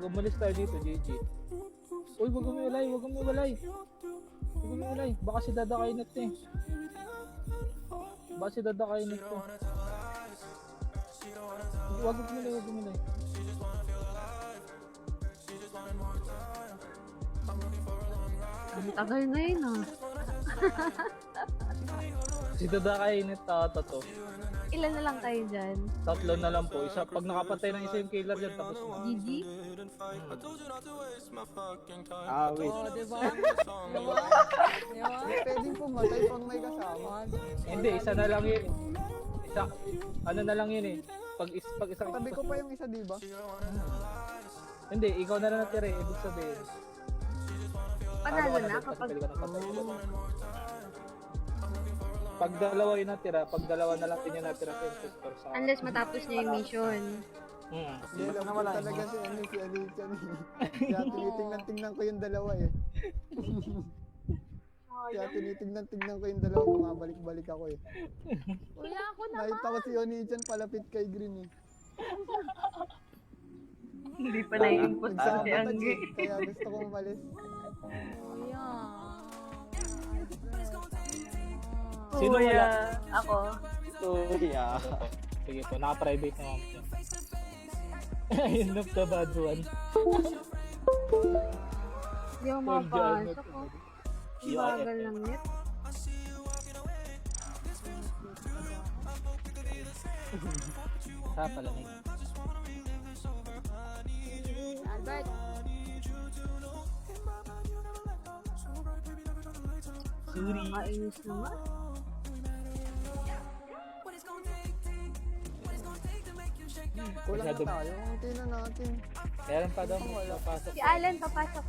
Gumalis tayo dito, GG. Uy, wag umiwalay, wag umiwalay. Wag umiwalay. Baka si Dada kainit eh. Baka si Dada kainit to. Wag umiwalay, wag umiwalay. Ang tagal na yun ah. Si Dada kainit ata to. Ilan na lang tayo dyan? Tatlo na lang po. Isa, pag nakapatay ng isa yung killer dyan, tapos na. GG? Wait. Oh, diba? Diba? Diba? Pwedeng pumatay pag may kasama. Hindi, isa na lang yun. Isa, ano na lang yun eh. Pag isang Tabi ko pa yung isa, di ba? Hindi, ikaw na lang natira eh. Ibig sabihin. Panalo na kapag... Pwede ka na patay. Pag dalawa yung natira, pag dalawa na lang din yung natira sa impostor sa... Unless matapos niya yung mission. Hindi, alam ko talaga si Alicia ni. Kaya tinitingnan ko yung dalawa eh. Kaya tinitingnan ko yung dalawa, bumabalik-balik ako eh. Kuya, ako naman. Nakita ko si Onichan palapit kay Green eh. Hindi pa na yung impostor si Nagsabotage Anggi. eh, kaya gusto kong umalis. Kuya. Sino Kuya, wala? ako. Yeah. Sige po, naka-private na ako. Ayun na the bad one. Hindi ako mapasok ko. Bagal lang net. Ha pala eh. Albert. Sorry. Kainis naman. Kulang na Masyado- tayo, unti na natin. Meron pa daw papasok. Si Alan, papasok.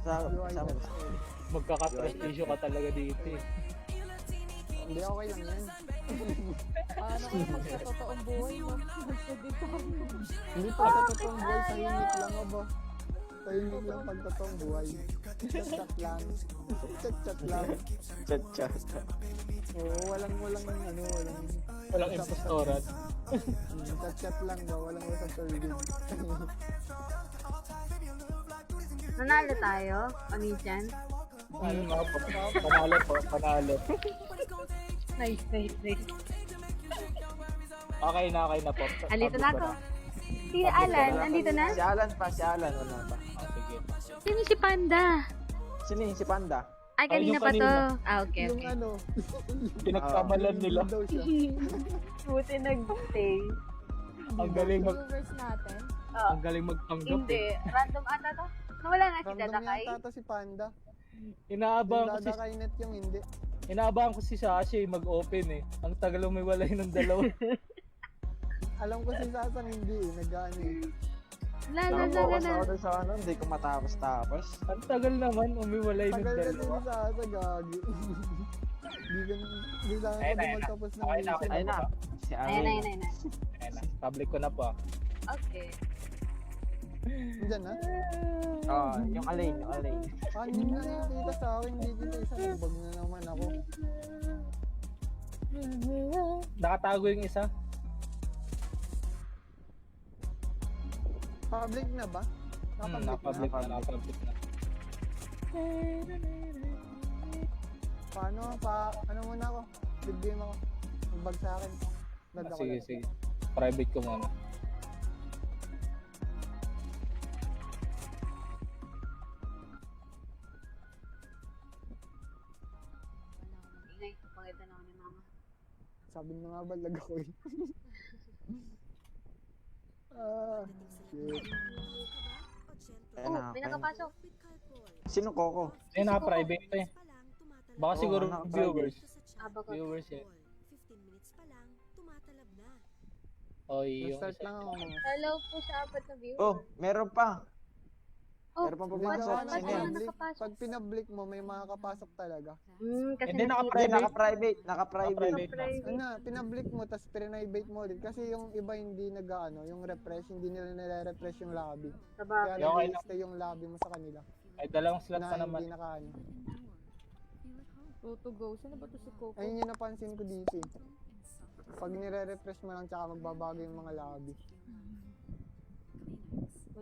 Sama. Magkaka-prestige ka talaga dito eh. Hindi, okay lang yan. Paano kayo sa totoong buhay mo? Hindi pa sa totoong buhay, tahimik lang ba? Tahimik lang pag totoong buhay. Chat-chat lang. Chat-chat lang. Chat. Oo, walang Walang impostoran. chat-chat lang ba? Walang usap serving. Nanalo tayo, Onichan. Panalo po, panalo. Nice. Okay na po. Alito na ako. Si Alan, andito na? Si Alan wala pa. Sige. Sino si Panda? Sino yun? Si Panda? Ay, Ay, kanina yung pa to. kanina. Ah, okay. Yung ano, Pinagkamalan nila. daw siya. Buti nag-stay. Ang galing Viewers natin. ang galing magpanggap Hindi. eh. Random ata to. Nawala na si Random Dadakay. yata to si Panda. Inaabahan ko Yung si dadakainet yung hindi. Inaabahan ko si Sashi mag-open eh. Ang tagal umiwalay ng dalawa. Alam ko si Sasang hindi eh, nag-ano eh. Nakapokus ako dun sa ano, hindi ko matapos-tapos. Ang tagal naman umiwalay ng Tagal kasi dalawa. ni Sasa, gagi. Di lang Ayun ako na, magtapos ng ayun na, mission. Ayun na. Si Ayun Alan. na. Ayan na, public ko na po. Okay. Diyan na? Oo, yung Alain. Paano na nakikita sa akin, hindi kita isa. Nagbag na naman ako. Nakatago yung isa. Public na ba? Nakapublic na. Paano? Ano muna ako? Big game ako. Magbag sa akin. Bag ako lang. Sige. Private ko muna. Ingay. Pagkita na ako ni Mama. Sabi mo nga ba, lag ako eh. Shit. Ayun na. May nakapasok. Sino Coco? Ayun, naka-private to eh. Baka Oo, siguro naka-private. viewers. Abakot. Viewers eh. 15 minutes pa lang, tumatalab na. Oy, yung Start isa. lang ako mga. Hello po sa apat na viewers. Oh, meron pa. Oh, meron pang Hindi pumasok. ako Sino yan? nakapasok. nakapablik. Pag pinablik mo, may makakapasok talaga. Kasi Hindi, Hindi, Private. naka-private. Naka-private na. Ano na, pinablik mo, tapos pinabate mo ulit. Kasi yung iba hindi nag-ano, yung refresh, hindi nila nire-refresh yung lobby. Sa Kaya bagay. Okay nag-stay yung lobby mo sa kanila. Ay, dalawang slot Na pa naman. hindi naka-ano. To go. Sino ba to si Coco? Ayun yung napansin ko dito eh. Pag nire-refresh mo lang, tsaka magbabago yung mga lobby.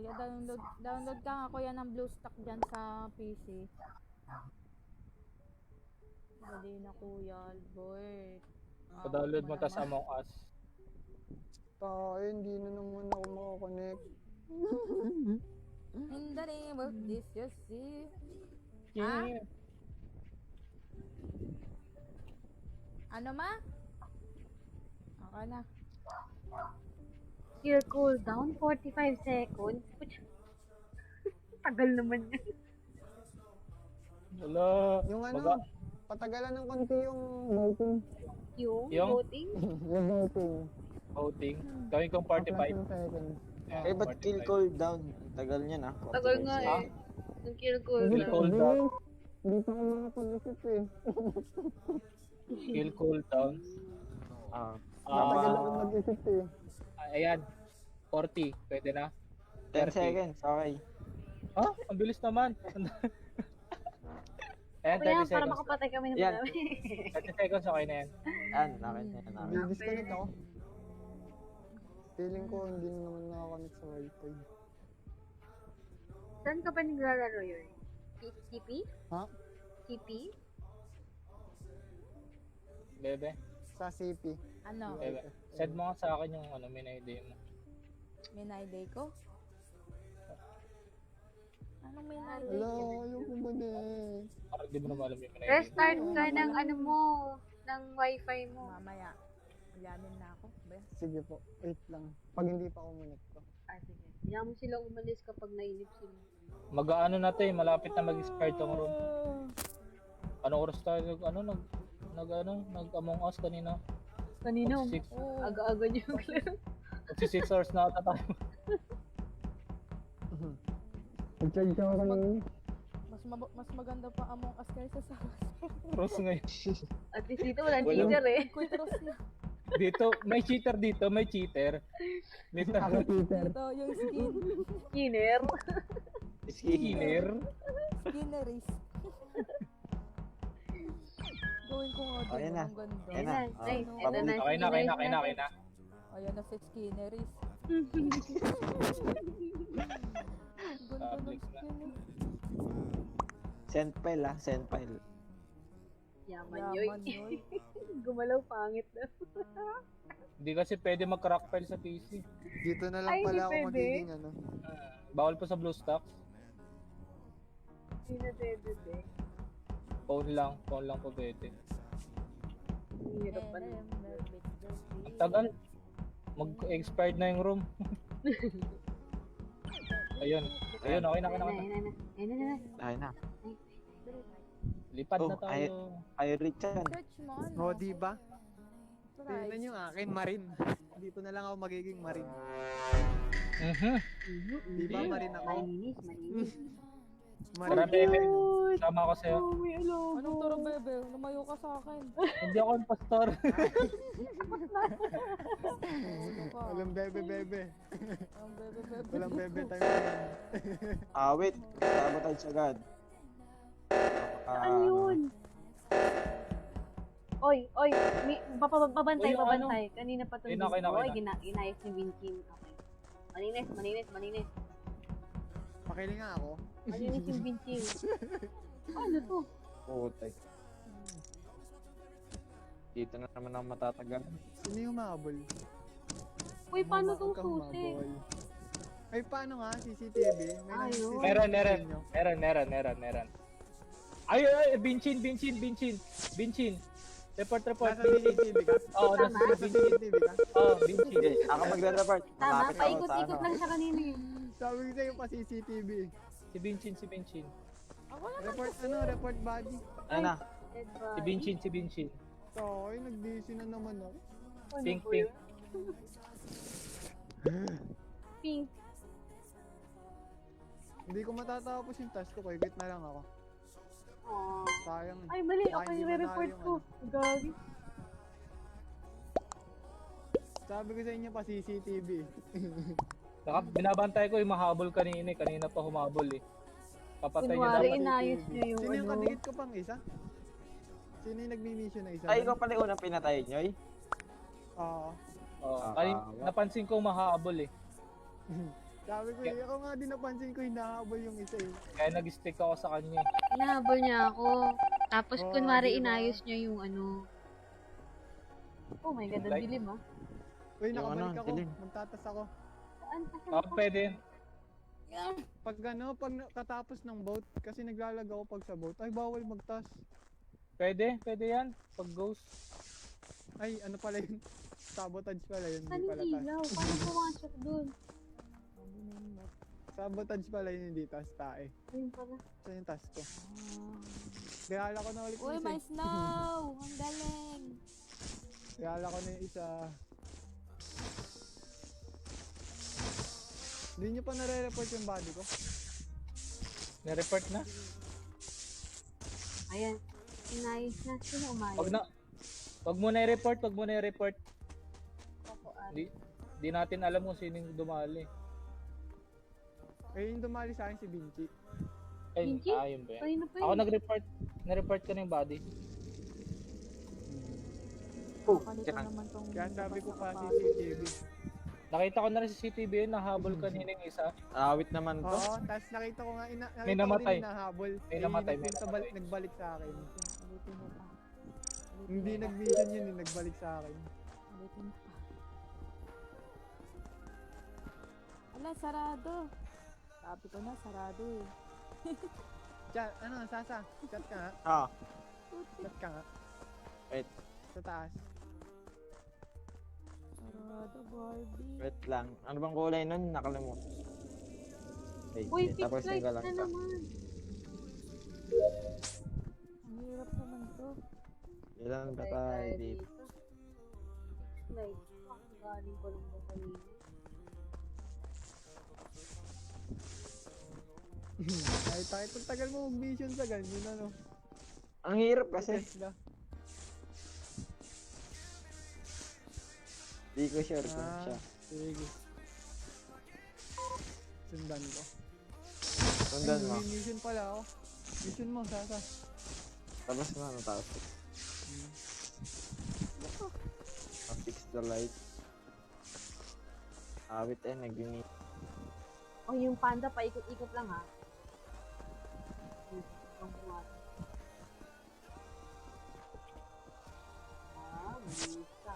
Kuya, download ka nga kuya ng BlueStack dyan sa PC. Dali na kuya, Albert. Pa-download mo tas Among Us. Tayo, hindi na naman ako makakonect. In the name of this, you see. Yeah. Ano ma? Okay na. Skill cooldown, 45 seconds. Puch. Tagal naman yan. Wala. Yung ano, Baga- patagalan ng konti yung voting. Yung? Voting? Yung voting. Voting. Gawin kong 45. 15 seconds. Eh, ba't kill 45. cooldown? Tagal niya na. Tagal nga Ah? eh. Yung kill Kill cooldown. cooldown. Hindi pa ako makapag-isip eh. Kill cooldown. Ah. Matagal Ah, ako mag-isip eh. ayan. 40. Pwede na. 10 seconds, okay. Ha? Ang bilis naman. Ayan, Kuya, 30 para seconds. makapatay kami ng Yan. madami. 30 seconds okay na yan. Yan, nakita na namin. Disconnect ako. Feeling ko hindi na naman nakakonect sa wifi. Saan ka pa naglalaro yun? CP? Ha? CP? Bebe. Sa CP. Ano? Bebe. Send mo nga sa akin yung ano, minay-day mo. Minay-day ko? Anong minay-day Wala, ko? ayoko ba na eh. Parang di mo naman alam yung minay-day mo. Restart ka ng ano mo, ng wifi mo. Mamaya. Ilamin na ako. Ba? Sige po, wait lang. Pag hindi pa ako ko. Ah, sige. Kaya mo sila umalis kapag nainip sila. Mag-ano na to eh, malapit na mag-expire tong room. Anong oras tayo nag-Among Us kanina? Kanino? 6 Aga-aga niyo yung laro. 6 hours na ata tayo. Nag-charge ako kanina. Mas maganda pa Among Us kaysa sa Cross ngayon. At least dito walang Walang- cheater eh. Quick cross na. Dito, may cheater dito, may cheater. Dito, Ako Peter. Ito, yung skin. Skinner. skinner. Skinneries. Gawin ko nga din. Ayan na. Ang ganda. Ayan na. Ay, Ah, ito na. paborito. Okay na, okay na, okay na, okay na. Ayan na si Skinneries. Ganda ng Public na. skin. Send file ah, send file. Yaman yoy. Yaman yoy. Gumalaw pangit na. Hindi kasi pwede mag-crack file sa PC. Dito na lang Ay, pala hindi ako pwede. magiging ano. Bawal pa sa BlueStacks. Hindi na pwede eh. Phone lang po pwede. Hirap pa na. Ang tagal. Mag-expired na yung room. Ayun. Ayun, okay na, okay na, okay na. Ay na. Lipad Oh, na tayo. Ay Richard. Search mo ano. O, diba? Price. Tingnan yung akin, Marin. Dito na lang ako magiging Marin. Mhm. Diba, Marin ako? Malinis, malinis. Tara, bebe. Sama ako sa'yo. Anong turo bebe? Lumayo ka sa akin. Hindi ako impostor. Walang bebe-bebe. Ang bebe bebe. Walang bebe tayo ngayon. Wait. Sabotage agad. Ano yun? Oy, babantay, Uy, yung babantay. Kanina pa ito. Ayun na, okay na, okay Oy, na. ginayos ni Vincin. Okay. Malinis, malinis, malinis. Pakiling nga ako. Malinis yung Vincin. Ano to? Putay. Dito na naman ako matatagal. Sino yung mahabol? Uy, paano Huwag tong kang susi? humabol. Ay, paano nga? CCTV? May Ayun. nag-CCTV Meron. sa inyo? Meron. Ay, Binchin. Report. Nasa CCTV ka? Oo, Tama. nasa Nasa CCTV ka? Oo, Binchin. Sige, ako magre-report. Tama, Malapit ako sa paikot-ikot ano. lang siya kanina eh. Sabi ko sa'yo pa CCTV. Si Binchin. Ako lang. Report body. Ayun na. Dead Si body. Binchin. So, ay, nag-DC na naman ako. Ano Pink. po yun? Pink. Hindi ko matatapos yung task ko. Quit na lang ako. Aww. Sayang. Ay, mali. Baka Ako hindi yung re-report manalo ko. yung Gagi. Sabi ko sa inyo pa CCTV. Binabantay ko yung mahabol kanina. Kanina pa humabol eh. Papatay niya Kunwari, dapat. inayos niyo yung Sino yung ano. kadikit ko pang isa? Sino yung nagmi-mission na isa? Ay, ikaw pala yung unang pinatay nyo eh. Oo. Oo, Ah, napansin ko mahabol eh. Sabi ko, ako nga din napansin ko hinahabol yung isa eh. Kaya nag-stick ako sa kanya. Hinahabol niya ako. Tapos Oo, kunwari di ba? inayos niya yung ano. Oh my God, ang Like- dilim ah. Uy, Yung nakabalik ano, ako. dilim. Magtatas ako. Saan? Asan Oo, ako? pwede. Pag katapos ng boat, kasi naglalag ako pag sa boat, ay bawal magtas. Pwede yan. Pag ghost. Ay, ano pala yun? Sabotage pala yun, Saan hindi yung pala tas. ilaw? Paano pumasok dun? Sabotage pala yun, hindi tas tae. Ayun pala. Ito yung tas ko. Gayala ko na ulit Uy, yung may isa. snow! Ang galing! Gayala ko na yung isa. Hindi nyo pa nare-report yung body ko? Na-report na. Ayan. Inayos na. Sino umayos? Wag mo na i-report. Ako, ah. Di natin alam kung sino yung dumali. Eh, yung dumali sa akin si Vinci. Ay, Pinky? yun ba yan? Kanina pa Ako yun. nag-report. Na-report ko na yung body. Kalito naman tong... Kaya sabi ko pa CCTV. Nakita ko na rin sa CCTV yun. Nahabol kanina yung isa. Awit naman to. Oo, tapos nakita ko nga, nakita May ko namatay. din hinahabol. May namatay, may nagpunta namatay. nagbalik sa akin. Ulitin mo pa. Hindi nag-mission yun, nagbalik sa akin. Ulitin mo pa. Ala, sarado. Sabi ko na, sarado eh. Chat, Sasa? Chat ka nga. Ah, Chat ka nga. wait. Sa taas. Sarado, Barbie. Wait lang. Ano bang kulay nun? Nakalimutan. Wait, Uy, wait, tapos fixed lights tinggal lang na ito. naman. Ang hirap naman to. Ilan ba tayo dito? Lights. Galing ko lang ba kanina? Ay, tayo, kung tagal mo mag-mission sa ganyan, ano? Ang hirap kasi. Tesla. Di ko sure kung Ah, siya. sige. Sundan ko. Sundan mo. Ay, may mission pala ako. Mission mo, Sasa. Tapos na, natapos. Fix the light. Awit nag-uni. Oh, yung panda pa ikot-ikot lang ha. Ang buwan. Bisa.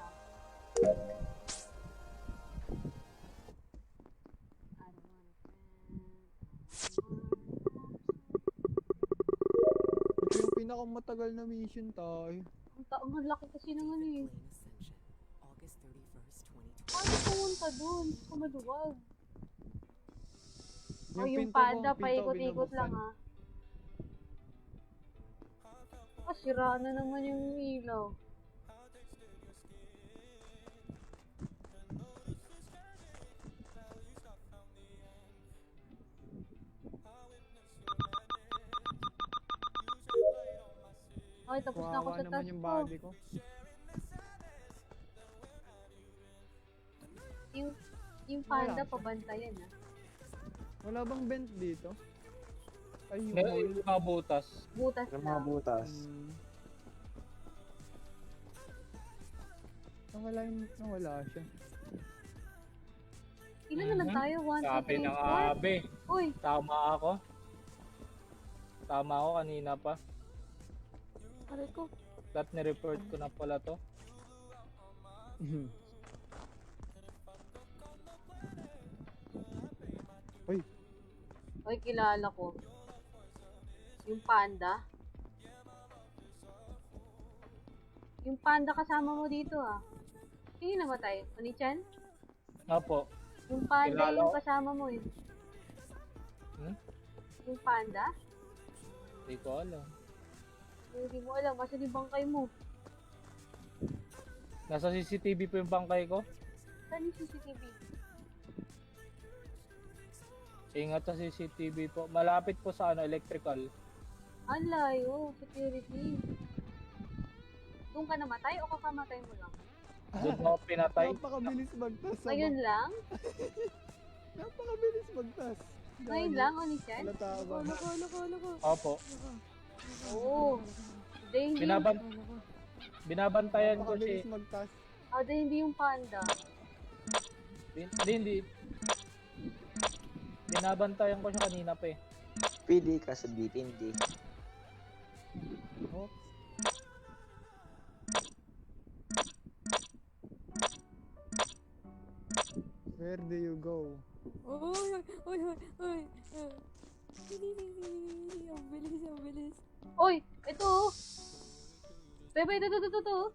Ito yung pinakamatagal na mission tayo. Ang laki kasi naman eh. Paano pumunta dun? Kumaluwag. Oh, yung pinto mo, panda pinto paikot-ikot binubuksan. lang ha. Ah, sira na naman yung ilaw. Okay, tapos na ako Kawawa sa naman task yung ko. body ko. Yung panda Wala. pabantayan ha. Wala bang vent dito? Ay, yung May hole. mga butas. Butas Yung mga lang. butas. Nawala siya. Ilan na lang tayo? 1, 2, Sabi 3, ng 4? abe. Uy, Tama ako. Tama ako kanina pa. Aray ko. That ni-report ko na pala to. Uy, kilala ko. Yung panda. Yung panda kasama mo dito ah. Sino namatay? Oni-chan? Opo. Yung panda Kilala yung ko. kasama mo eh. Hmm? Yung panda? Hindi ko alam. Hindi mo alam kasi yung bangkay mo. Nasa CCTV po yung bangkay ko. Saan yung CCTV? Ingat sa CCTV po. Malapit po sa electrical. Ang layo, security. Doon ka namatay o kakamatay mo lang? Doon ako pinatay. Napakabilis magtas. Ngayon lang? Napakabilis magtas. Ngayon lang, Oni-chan? Halata ba? Loko. Opo. Oo. Hindi, Binabantayan ko Napakabilis si... magtas. hindi yung panda. Hindi. Binabantayan ko siya kanina pa eh. PD ka sa hindi. Oh. Where do you go? Uy, uy, uy, uy, uy. Ang bilis, ang bilis. Oy, ito oh. Bebe, ito.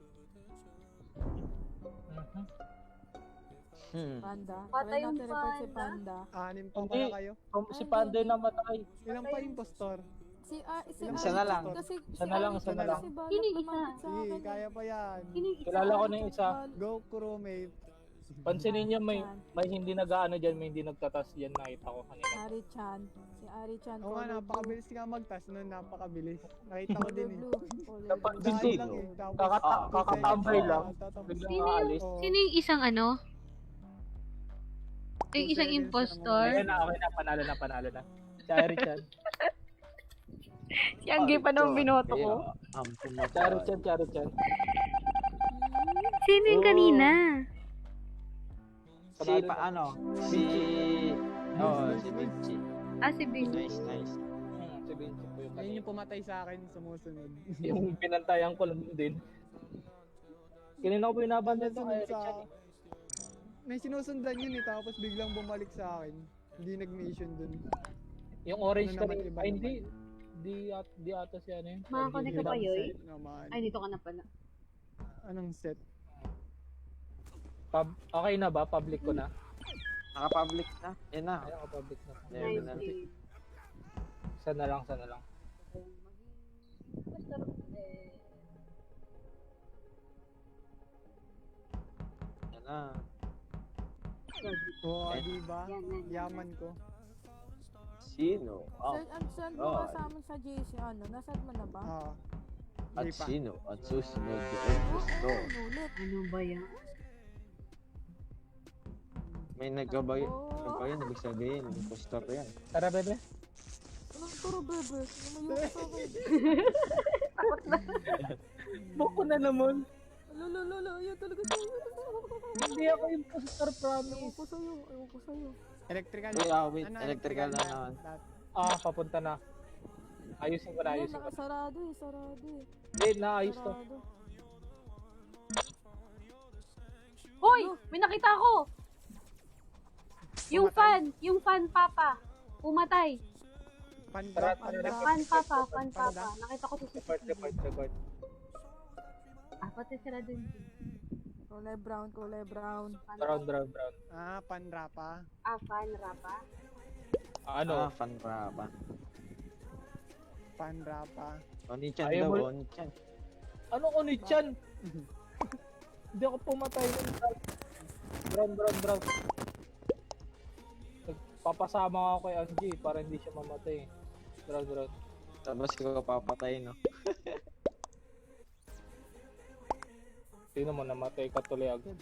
Panda. Patay Try yung natin report si panda. Panda. Anim pa Hindi. pala kayo. Si Panda yung namatay. Ilan pa impostor? Si Isa na lang. Kasi, Isa na lang, isa na lang. Si Balak Sino yung isa? lumapit sa Sige, akin. kaya pa yan. Sino yung isa? Kilala ko na yung isa. Go, crewmate. Pansinin niyo may hindi nag-aano dyan, may hindi nagtatas dyan, nakita ko kanina. Ari-chan. Si Ari-chan. Oo nga, color napakabilis nga mag-tas nun, napakabilis. Nakita ko blue. din eh. Color blue. Dapat Color dito, Dahil lang eh. Tapos, kakatambay lang. tatapos. Biglang Sino yung- aalis. Oo. Sino yung isang ano? Yung isang impostor? Okay na, panalo na. Si Ari-chan. Si Angge pa naman binoto ko. Charo-chan. Sino yung kanina? Si Vinci. Ah, si Bing. Nice. Si Vinci po yung Ayun kanina. yung pumatay sa akin, sumusunod. Yung pinantayan ko lang din. Kanina ko binabandan to kay Sunod sa... Ari-chan eh. May sinusundan yun eh, tapos biglang bumalik sa akin. Hindi nag-mission dun. Yung orange Ano naman, kanina. iba Ay, naman. di ata siya ano yun. Makakonect ka Hindi- pa yun? Set naman. Ay, dito ka na pala. Anong set? Okay na ba? Public ko na? Naka-public na. Yan na. Ay, public na. Yan na. Sana lang. Yan na. Oo, Eh. diba? Yaman ko. Sino? Saan mo God. kasama sa JC? Ano? Nasaan mo na ba? At Hindi pa. sino? At susunod ay gusto. Ulit. Ano ba yan? May nagkabay. Nagkabay, ibig sabihin. Impostor yan. Tara, bebe. Anong turo, bebe? Lumayo ka sa akin. Boko na naman. Lolo, yan talaga sa'yo. Hindi ako impostor, promise. Ewan ko sa'yo. Electrical. Wait. Ano, Electrical na naman. Papunta na. Ayusin ko na. Sarado eh. Hindi, naayos to. Sarado. Hoy! May nakita ako! Yung fan papa. Pumatay. Pandrop. Fan papa. Nakita ko sa Report. patay sila dun. Kulay brown. Brown. Panrapa. Fan rapa. Ano? Fanrapa. Panrapa. Oni-chan Ayaw daw, mo- Oni-chan. Anong Oni-chan? Hindi ako pumatay ng brown. Papasama ako kay Angie para hindi siya mamatay. Brown. Tapos ikaw papatay, no? Tingnan mo, namatay ka tuloy agad.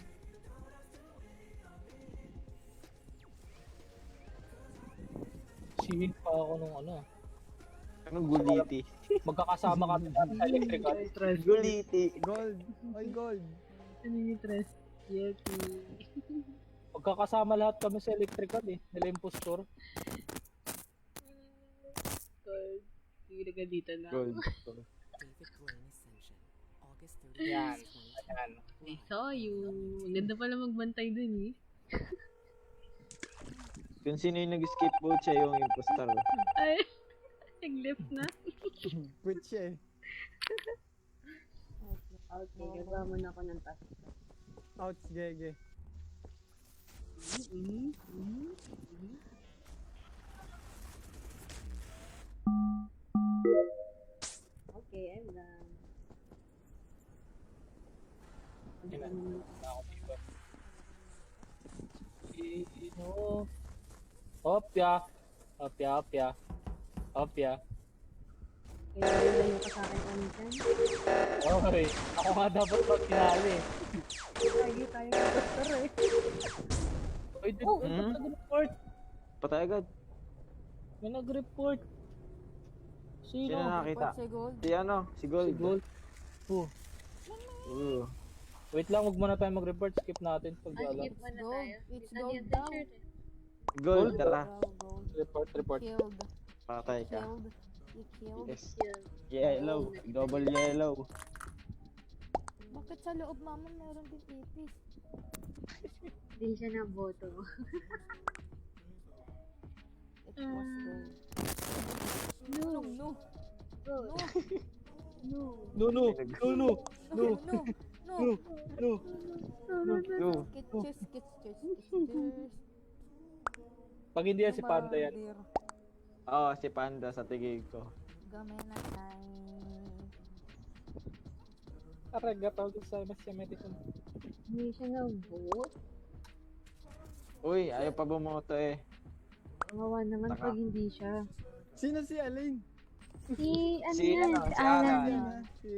Sihin pa ako nung ano. Anong guliti? Magkakasama kami sa electrical. Guliti. Gold. Oy, gold. Magkakasama lahat kami sa electrical eh. Nila impostor. Gold. Yan. I saw you. Ganda pala magbantay dun eh. Kung sino yung nag-skateboard siya yung impostor. Ay, nag-left na. Quit siya eh. Okay, gagawa muna ako ng task. Ouch, gege. Okay, I'm done. Opya. Ilayo ka sa akin, Anitan. Okay. Ako nga dapat magkinali. Lagi tayo impostor eh. Uy, Hmm? nag-report. Patay agad. May nag-report. Sino Sino? nakakita? Si Gold. Si ano? Si Gold. Si Gold. Wait lang, huwag muna tayo mag-report. Skip natin pag alam. Skip muna Gold. tayo. It's Ano gold yung daw. t-shirt eh? Gold, tara. Gold. Report. Killed. Patay ka. Killed. You killed. Yes. Yellow. Double yellow. Bakit sa loob, mama, meron din ipis? Hindi siya na boto. It was gold. No. No. Bro. No. No. No. No. No. Kitchus. Pag hindi yan si Panda yan. Oo, si Panda sa tigig ko. Gamena time. Arigatou gozaimasu. Hindi siya na vote. Uy, ayaw pa bumoto eh. Kawawa naman Taka. pag hindi siya. Sino si Alain? Si, ano Si, yan? ano, Si si Alan Alan. yan. Si...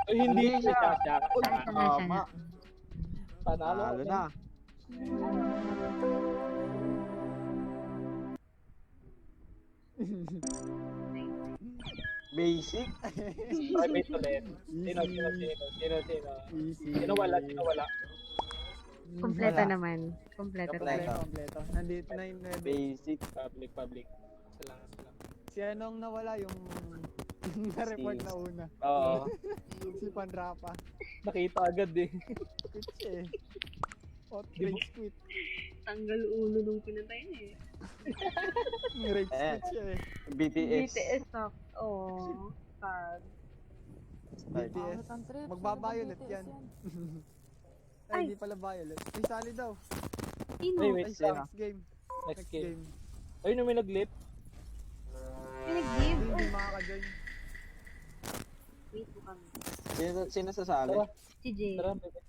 Ay, hindi Hindi siya. siya. Siya na. Panalo Talo ako. na. Basic. Private ulit. Sino? Easy. Sino wala? Kompleto Wala. naman. Kompleto tayo. Kompleto. Nandito na yung level. Basic. Public. Salamat. Si anong nawala yung na-report na una. Oo. Si Panrapa. Nakita agad eh. Quit siya eh. Hot Di mo- rage quit. Tanggal ulo nung pinatay niya eh. Rage quit siya eh. BTS. BTS talk. Oh. Sad. BTS. Pangit ang trip. Magba-violet Sino ba yan. BTS Ay, hindi pala violet. Ay, sali daw. Sino? Ay, wait. Ay, sino? next game. Next game. Ay, may nag-lip. Pinag-give? Hindi makaka-join. Wait po kami. Sino sasali? Tara. Si Jay. Tara, bebe.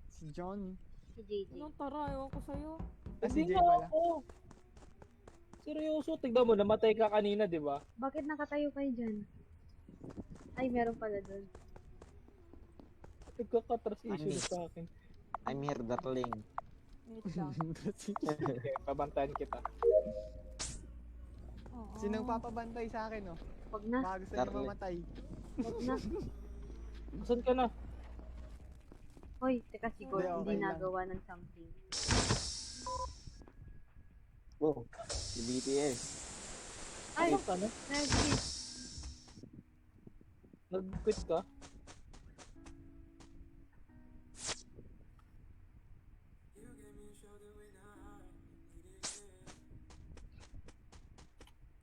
Si John. Si JJ. Anong tara? Ewan ko sa'yo. Ah, si Hindi Jay nga pala. ako. Seryoso, tignan mo, namatay ka kanina, di ba? Bakit nakatayo kayo dyan? Ay, meron pala doon. Nagkaka-trust issue Ani. sa akin. I'm here, darling. Wait lang. Okay, pabantayan kita. Oo. Sinong papabantay sa akin, oh? Wag na. Baka gusto niya Darling. mamatay. Wag na. Saan ka na? Hoy, teka si Gord, Hindi, okay hindi lang. nagawa ng something. Oh, si BTS. Ay, Saan ka na? nag-quit. Nag-quit ka?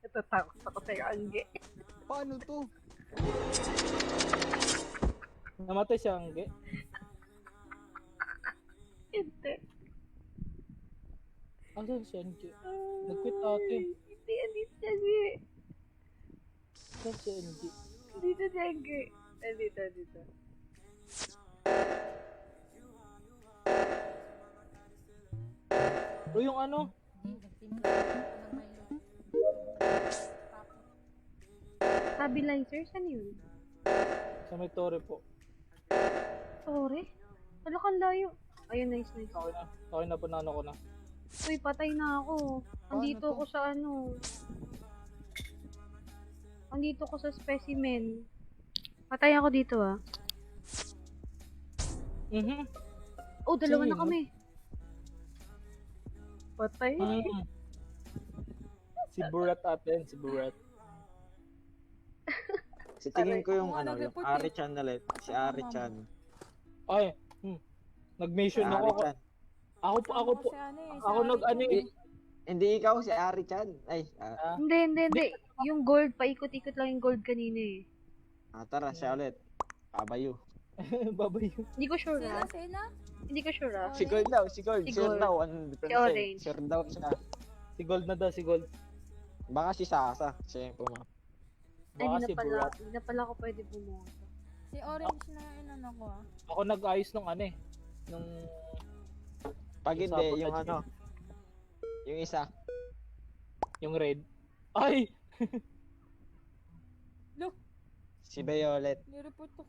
Natatakot ako sa'yo, Angge. Paano to? Namatay siya, Angge. Hindi. Asan si Angge? Nag-quit ate. Hindi, andito siya, Angge. Asan si Angge? Andito siya, Angge. Andito. O yung ano? Stabilizer, saan yun? Sa may tore po. Sorry. Wala kang layo. Ayun, nice. Okay na, panalo ko na. Uy, patay na ako. Andito to? ako sa ano. Andito ako sa specimen. Patay ako dito ah. Oh, dalawa Sino na yun? kami. Patay. Si Burat atin, si Burat. Si tingin ko yung Ako nga ano, yung nag-report eh. Ari-chan ulit. Si Ari-chan. Ay, Si nag-mission ako. Ari-chan. Ako po. Si ano eh, si Ako Ari nag-ano ko. eh. Hindi ikaw, si Ari-chan. Ay, Hindi. Yung gold, paikot-ikot lang yung gold kanina eh. tara, siya ulit. Pabayo. Babay yun. Hindi ko sure ah. Sila? Hindi ko sure ah. Si Gold daw, si Gold. Si Sure Gold. daw, 100%. Si Orange. Sure daw siya. Si Gold na daw, si Gold. Baka si Sasa. Siya yung puma. Ay, Baka hindi si na pala. Burat. Hindi na pala ako pwede bumoto. Si Orange na yung inano ko ah. Ako nag-ayos nung ano eh. Nung Pag Yung hindi, sabotage yung yun. ano. Yung isa. yung red. Ay! Look, Si Violet. nireport ko.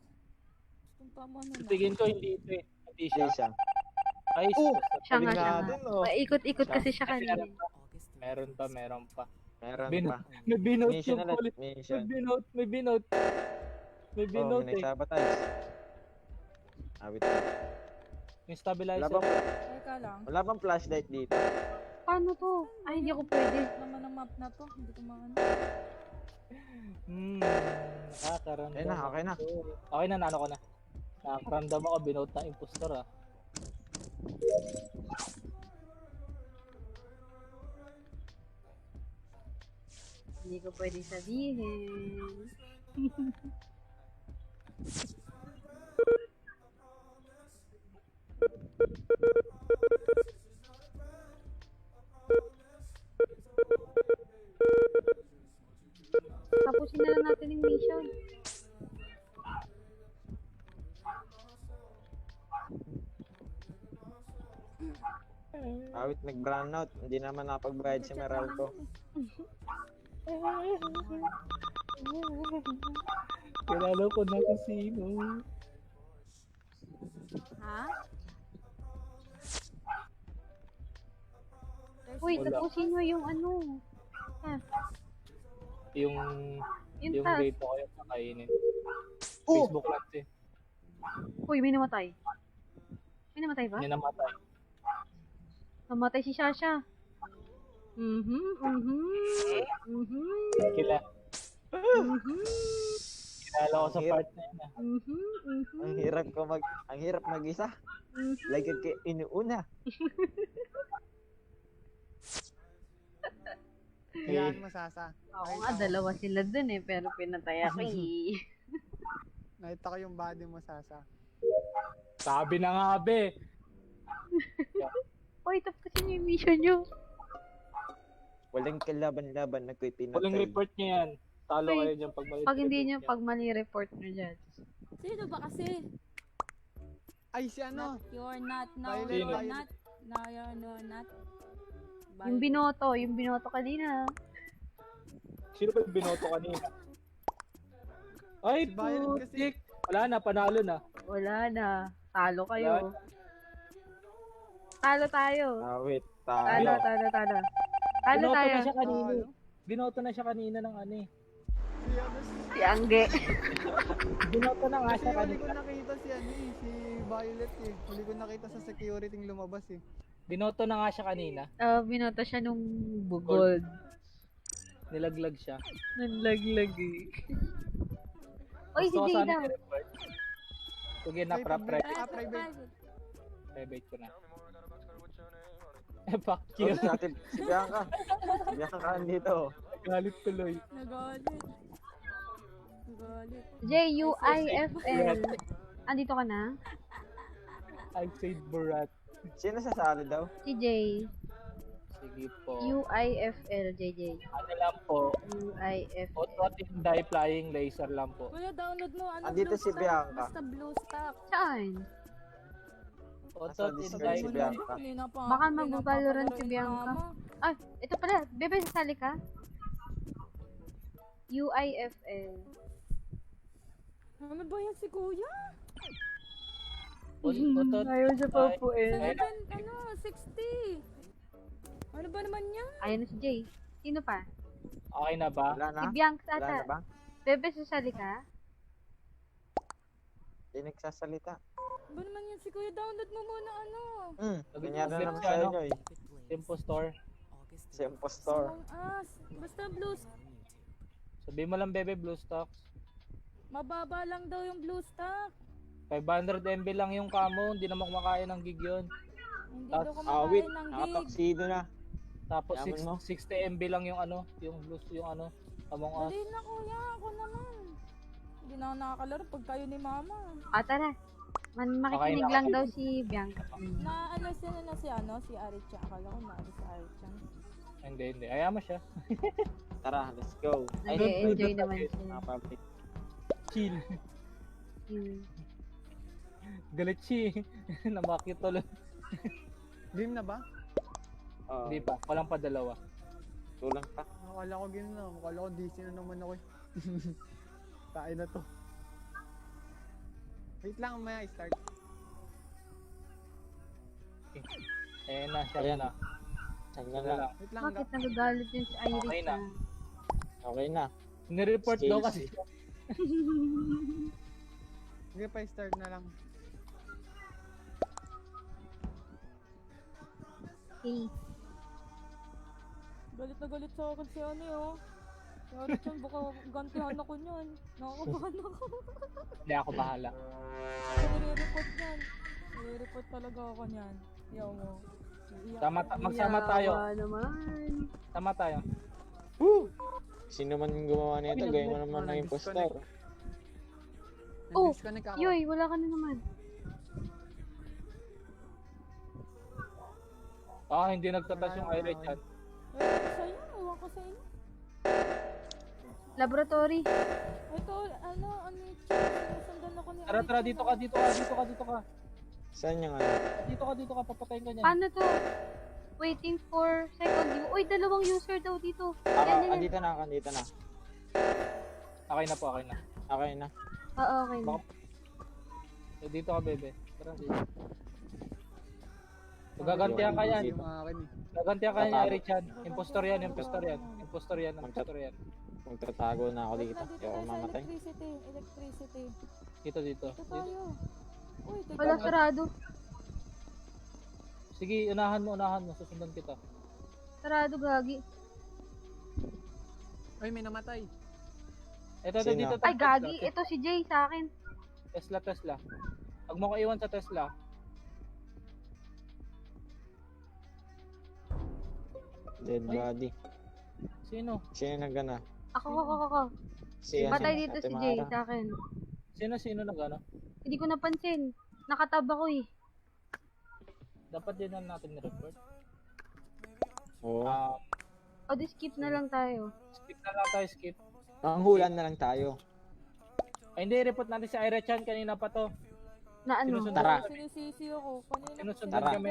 Itong tama na Tingin ko hindi ito eh. Hindi siya. Siya siya. Ay, Siya nga, sabihin siya nga. natin, oh. Paikot-ikot kasi siya kanina. Meron pa. Meron Bin- pa. May binote Mission yung ulit. kulit. Mission. May binote. May Oh, binote may eh. sabotage. Awit. Yung stabilizer. Wala bang, Teka lang. wala bang flashlight dito? Paano to? Ay, hindi ako pwede. Naman ang map na to. Hindi ko maano. Nakakaramdam. Okay na. Okay na, nano ko na. Nakakaramdam ako, binote ng impostor ah. Hindi ko pwede sabihin. Tapusin na lang natin yung mission. Awit nag-brown out. Hindi naman nakapagbayad si Meralco. Kilala ko na kung sino. Ha? Uy, Wala. tapusin mo yung ano. Yung Yung task. task. Dito ko yung kakainin. Oh! Facebook lang eh. Uy, may namatay. May namatay ba? Hindi namatay. Namatay si Shasha. Kila. Kilala ko sa Ang hirap. part na yun ah. Ang hirap mag-isa. Like kay inuuna. Hayaan mo, Sasa. Ako nga, dalawa sila dun eh, pero pinatay ako eh. Nakita ko yung body mo, Sasa. Sabi na nga be. Uy, tapusin niyo yung mission niyo. Walang kalaban-laban na ko'y pinatay. Walang report niya yan. Talo Uy, kayo dyan pag mali. Pag hindi niyo, pag mali report niyo dyan. Sino ba kasi? Ay, si ano? You're not, no, Violet, you're Violet. not. No, you're not. Yung binoto kanina. Sino ba yung binoto kanina? Ay, Si Violet kasi. putik! Wala na, panalo na. Wala na. Talo kayo. Talo tayo. Awit. Talo. Talo Binoto tayo. na siya kanina. Talo. Binoto na siya kanina ng ano eh. Si ano? Si Angge. Binoto na nga Kasi siya huli ko kanina. nakita si ano eh, si Violet eh. Huli ko nakita sa security yung lumabas eh. Binoto na nga siya kanina. Binoto siya nung bugod. Nilaglag siya. Nanlaglag eh. Uy, si Gusto ko Jay sana daw. i-report. Sige na, Ay, private. private. Private ko na. Fuck Yun. you. Natin, si Bianca. Si Bianca andito. Galit tuloy. Nagalit. Nagalit. JUIFL. Andito ka na? I said Borat. Sino sasali daw? Si Jay. Sige po. UIFL, JJ. Ano lang po. UIFL. Auto die flying laser lang po. Kuya, download mo. Ano, Andito blue si stock? Bianca. Basta blue stock. Saan? Auto Nasa Discord die si Ano, Bianca. kanina pa Baka ako mag-Valorant si pinapapalaro ni Bianca. Mama. Ay, ito pala. Bebe, sasali ka? UIFL. Ano ba yan si Kuya? Auto Ayaw siya papuin. 60. Ano ba naman yan? Ayan na si Jay. Sino pa? Okay na ba? Wala na? Si Bianca Wala na ata. ba? Bebe, sasali ka? Hindi nagsasalita. Ano ba naman yan si Kuya? Download mo muna ano. Kanyari Flip naman siya, sa no? inyo eh. Impostor. Si impostor. Among Us. Basta blue stock. Sabi mo lang bebe, blue stocks. Mababa lang daw yung blue stock. 500 MB lang yung camo, hindi naman kumakain ng gig yun. Hindi Tas daw kumakain Awit. ng gig. Nakataksido na. Tapos Yaman mo. 60 MB lang yung ano, yung blue, yung ano, Among Us. Dali na Kuya. Ako naman. Hindi na ako nakakalaro pag kayo ni Mama. Tara. Makikinig Okay na. lang daw si Bianca. Naalis na na si ano, si Arichan. Akala ko naalis si Arichan. Hindi. Ayaw mo siya. Tara, let's go. Nag-enjoy naman siya. Nakapablik. Chill. Galit siya eh. Namakit tuloy. Game na ba? Hindi pa, walang padalawa. Tulang pa. Akala ko game na. Akala ko DC na naman ako eh. Tayo na to. Wait lang, maya i-start. Eh na, siya Ayan. na. Kanya Wala na. lang. Wait lang. Bakit nagagalit din si Iris? Okay na. Okay na. Nireport daw kasi. Sige pa i-start na lang. Okay. Galit na galit sa akin si ano oh. Yari dyan, baka gantihan ako niyan. Nakakabahan ako. Hindi ako bahala. Nire-report niyan. Nire-report talaga ako niyan. Yaw mo. Magsama tayo. Yawa naman. Sama tayo. Sino man yung gumawa nito, gawin mo naman ng impostor. Oh, Nag-disconnect ako. Yoy, wala ka na naman. Hindi nagtatas yung Ira chat. Sa'yo, ewan ko sa inyo. Laboratory. Ito, ano yung sinusundan ako ni Tara, dito ka. Saan yung ano? Dito ka, papatayin ka niyan. Paano to? Waiting for second view. Uy, dalawang user daw dito. Yan. Andito na. Okay na po. Okay na. Oo, okay na. Dito ka, bebe. Tara, dito. Gagantihan ka yan. Yung akin eh. Gagantihan ka yan, Ira chat. Impostor yan. Magtatago na ako dito. Nandito Ayoko tayo sa mamatay. electricity. Dito. Ito tayo. Uy, teka. Wala, sarado. Sige, unahan mo. Susundan kita. Sarado, gagi. Ay, may namatay. Ito, Sino? dito. Ay, gagi. Ito si Jay sa akin. Tesla. Huwag mo ko iwan sa Tesla. Dead body. Sino? Sino nagana? Ako. Si Patay dito Ate si Jay Mara. sa akin. Sino nagano? Hindi ko napansin. Nakatab ako eh. Dapat din na natin ni-report. Oo. O, di skip na lang tayo. Skip na lang tayo, skip. Ang hulan na lang tayo. Ay, hindi, report natin si Ira Chan. Kanina pa to. Na ano? Sinusundan- Tara. Sinisisi ako. Kanina Sinusundan Tara. kami.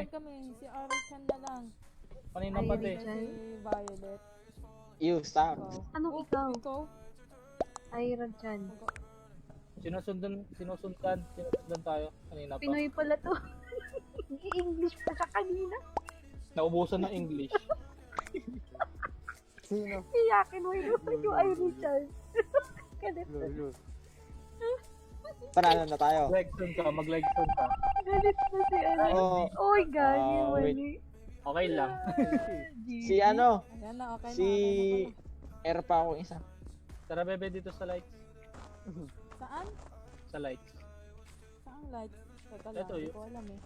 Si Arichan na lang. Kanina pa to eh. Si Violet. You, stop. Anong Oh, ikaw? Ikaw? Ay, Radjan. Sinusundan tayo. Kanina pa. Pinoy pala to. English pa siya kanina. Naubusan ng English. Sino? Iyakin mo yung ay Richard. Galit na. Panalo na tayo. Mag-legson ka. Galit na si ano. Oo. Oy, gagi. Ah, wait. Mali. Okay lang. Si ano? Ayan na, okay Si na. Air pa ako isa. Tara, bebe, dito sa lights. Saan? Sa lights. Saan lights? Teka lang, Ito, hindi yun. ko alam eh.